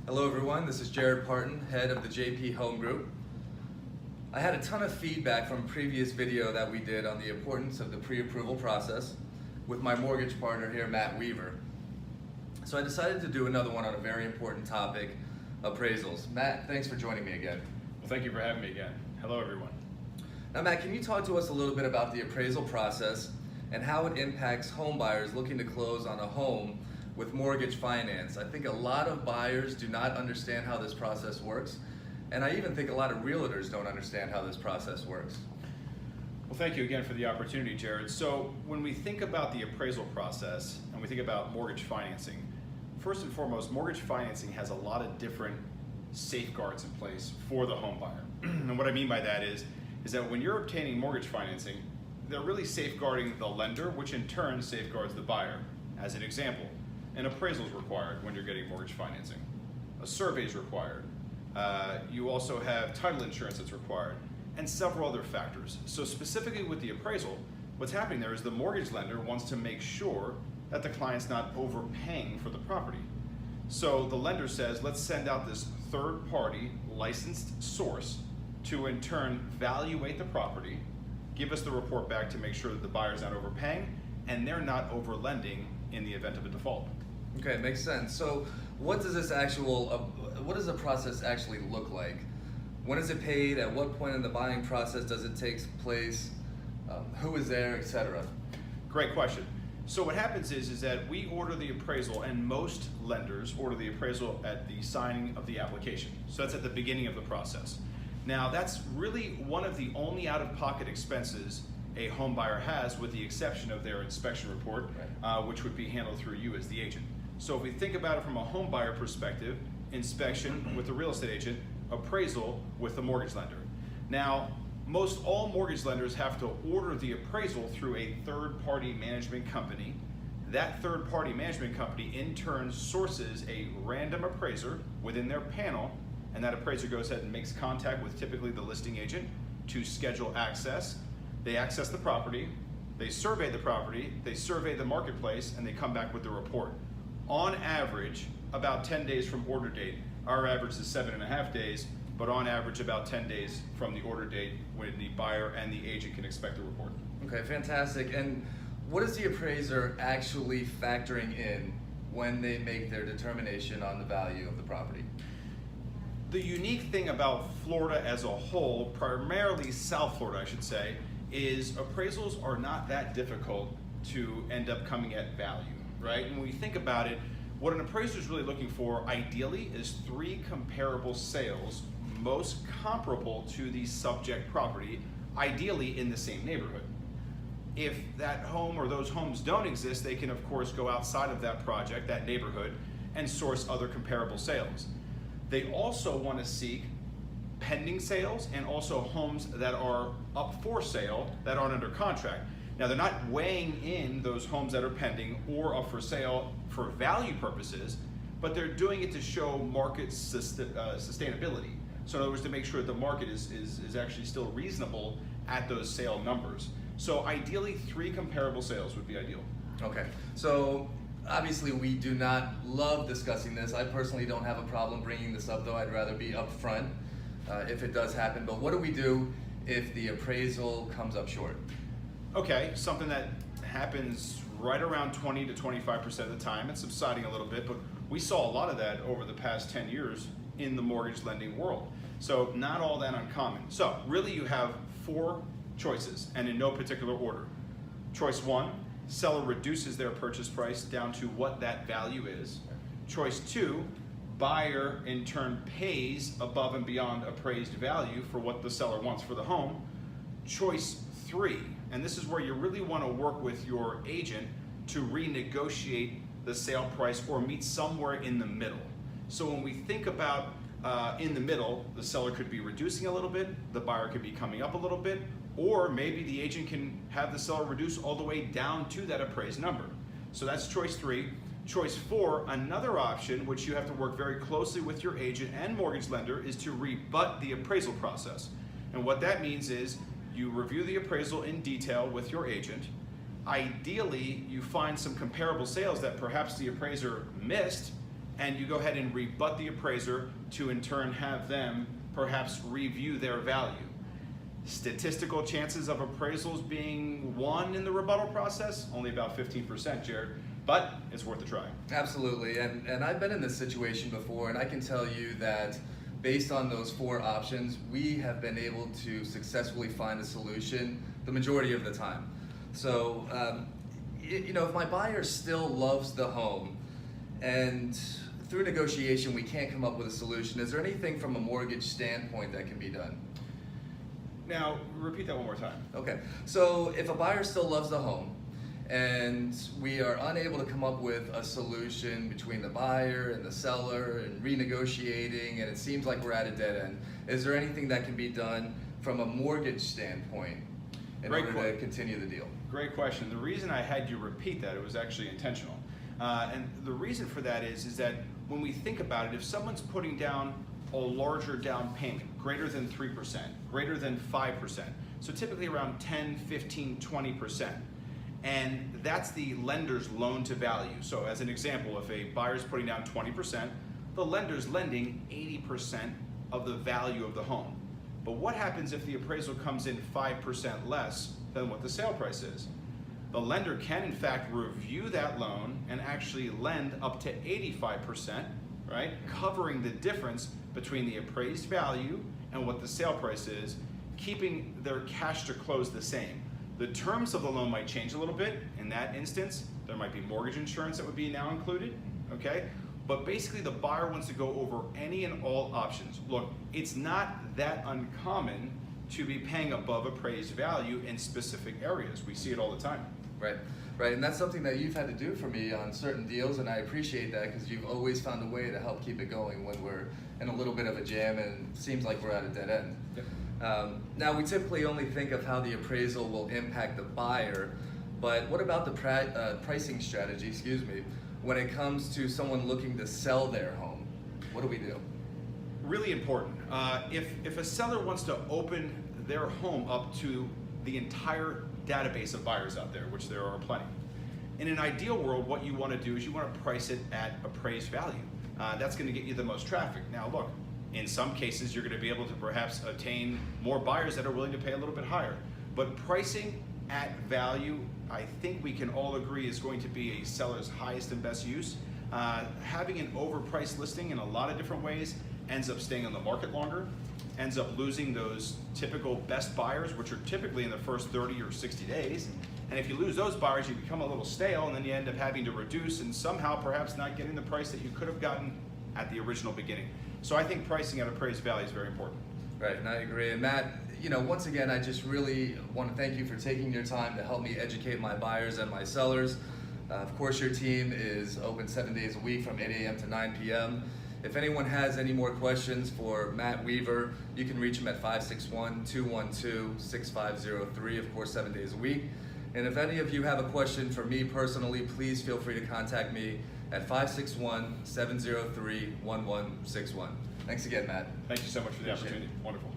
Hello everyone, this is Jared Parton, head of the JP Home Group. I had a ton of feedback from a previous video that we did on the importance of the pre-approval process with my mortgage partner here, Matt Weaver. So I decided to do another one on a very important topic, appraisals. Matt, thanks for joining me again. Well, thank you for having me again. Hello everyone. Now Matt, can you talk to us a little bit about the appraisal process and how it impacts home buyers looking to close on a home with mortgage finance? I think a lot of buyers do not understand how this process works, and I even think a lot of realtors don't understand how this process works. Well, thank you again for the opportunity, Jared. So when we think about the appraisal process and we think about mortgage financing, first and foremost, mortgage financing has a lot of different safeguards in place for the home buyer. And what I mean by that is that when you're obtaining mortgage financing, they're really safeguarding the lender, which in turn safeguards the buyer. As an example, an appraisal is required when you're getting mortgage financing. A survey is required. You also have title insurance that's required, and several other factors. So specifically with the appraisal, what's happening there is the mortgage lender wants to make sure that the client's not overpaying for the property. So the lender says, let's send out this third-party licensed source to in turn evaluate the property, give us the report back to make sure that the buyer's not overpaying and they're not over-lending in the event of a default. Okay, makes sense. So what does the process actually look like? When is it paid? At what point in the buying process does it take place? Who is there, etc.? Great question. So what happens is that we order the appraisal, and most lenders order the appraisal at the signing of the application. So that's at the beginning of the process. Now that's really one of the only out-of-pocket expenses a home buyer has, with the exception of their inspection report, which would be handled through you as the agent. So if we think about it from a home buyer perspective, inspection with the real estate agent, appraisal with the mortgage lender. Now, most all mortgage lenders have to order the appraisal through a third-party management company. That third-party management company in turn sources a random appraiser within their panel, and that appraiser goes ahead and makes contact with typically the listing agent to schedule access. They access the property, they survey the property, they survey the marketplace, and they come back with the report. On average, about 10 days from order date. Our average is 7.5 days, but on average about 10 days from the order date when the buyer and the agent can expect the report. Okay, fantastic. And what is the appraiser actually factoring in when they make their determination on the value of the property? The unique thing about Florida as a whole, primarily South Florida I should say, is appraisals are not that difficult to end up coming at value, right? And when we think about it, what an appraiser is really looking for ideally is 3 comparable sales most comparable to the subject property, ideally in the same neighborhood. If that home or those homes don't exist, they can of course go outside of that project, that neighborhood, and source other comparable sales. They also want to seek pending sales and also homes that are up for sale that aren't under contract. Now they're not weighing in those homes that are pending or up for sale for value purposes, but they're doing it to show market sustainability. So in other words, to make sure that the market is actually still reasonable at those sale numbers. So ideally 3 comparable sales would be ideal. Okay, so obviously we do not love discussing this. I personally don't have a problem bringing this up, though I'd rather be upfront if it does happen. But what do we do if the appraisal comes up short? Okay, something that happens right around 20 to 25% of the time. It's subsiding a little bit, but we saw a lot of that over the past 10 years in the mortgage lending world. So not all that uncommon. So really you have 4 choices, and in no particular order. Choice 1, seller reduces their purchase price down to what that value is. Choice 2, buyer in turn pays above and beyond appraised value for what the seller wants for the home. Choice 3, and this is where you really want to work with your agent to renegotiate the sale price or meet somewhere in the middle. So when we think about in the middle, the seller could be reducing a little bit, the buyer could be coming up a little bit, or maybe the agent can have the seller reduce all the way down to that appraised number. So that's choice 3. Choice 4, another option, which you have to work very closely with your agent and mortgage lender, is to rebut the appraisal process. And what that means is you review the appraisal in detail with your agent. Ideally, you find some comparable sales that perhaps the appraiser missed, and you go ahead and rebut the appraiser to in turn have them perhaps review their value. Statistical chances of appraisals being won in the rebuttal process, only about 15%, Jared, but it's worth a try. Absolutely, and I've been in this situation before, and I can tell you that based on those 4 options, we have been able to successfully find a solution the majority of the time. So, if my buyer still loves the home, and through negotiation we can't come up with a solution, is there anything from a mortgage standpoint that can be done? Now, repeat that one more time. Okay, so if a buyer still loves the home and we are unable to come up with a solution between the buyer and the seller and renegotiating, and it seems like we're at a dead end, is there anything that can be done from a mortgage standpoint in order to continue the deal? Great question. The reason I had you repeat that, it was actually intentional. And the reason for that is that when we think about it, if someone's putting down a larger down payment, greater than 3%, greater than 5%, so typically around 10, 15, 20%, and that's the lender's loan to value. So as an example, if a buyer's putting down 20%, the lender's lending 80% of the value of the home. But what happens if the appraisal comes in 5% less than what the sale price is? The lender can in fact review that loan and actually lend up to 85%, right? Covering the difference between the appraised value and what the sale price is, keeping their cash to close the same. The terms of the loan might change a little bit. In that instance, there might be mortgage insurance that would be now included, okay? But basically the buyer wants to go over any and all options. Look, it's not that uncommon to be paying above appraised value in specific areas. We see it all the time. Right, and that's something that you've had to do for me on certain deals, and I appreciate that because you've always found a way to help keep it going when we're in a little bit of a jam and it seems like we're at a dead end. Yep. Now, we typically only think of how the appraisal will impact the buyer, but what about the pricing strategy, when it comes to someone looking to sell their home? What do we do? Really important. If a seller wants to open their home up to the entire database of buyers out there, which there are plenty, in an ideal world, what you want to do is you want to price it at appraised value. That's going to get you the most traffic. Now look, in some cases you're going to be able to perhaps obtain more buyers that are willing to pay a little bit higher. But pricing at value, I think we can all agree, is going to be a seller's highest and best use. Having an overpriced listing in a lot of different ways ends up staying on the market longer, ends up losing those typical best buyers, which are typically in the first 30 or 60 days. And if you lose those buyers, you become a little stale, and then you end up having to reduce and somehow perhaps not getting the price that you could have gotten at the original beginning. So I think pricing at appraised value is very important. Right, and I agree. And Matt, once again, I just really want to thank you for taking your time to help me educate my buyers and my sellers. Of course, your team is open 7 days a week from 8 a.m. to 9 p.m. If anyone has any more questions for Matt Weaver, you can reach him at 561-212-6503, of course, 7 days a week. And if any of you have a question for me personally, please feel free to contact me at 561-703-1161. Thanks again, Matt. Thank you so much for the opportunity. Wonderful.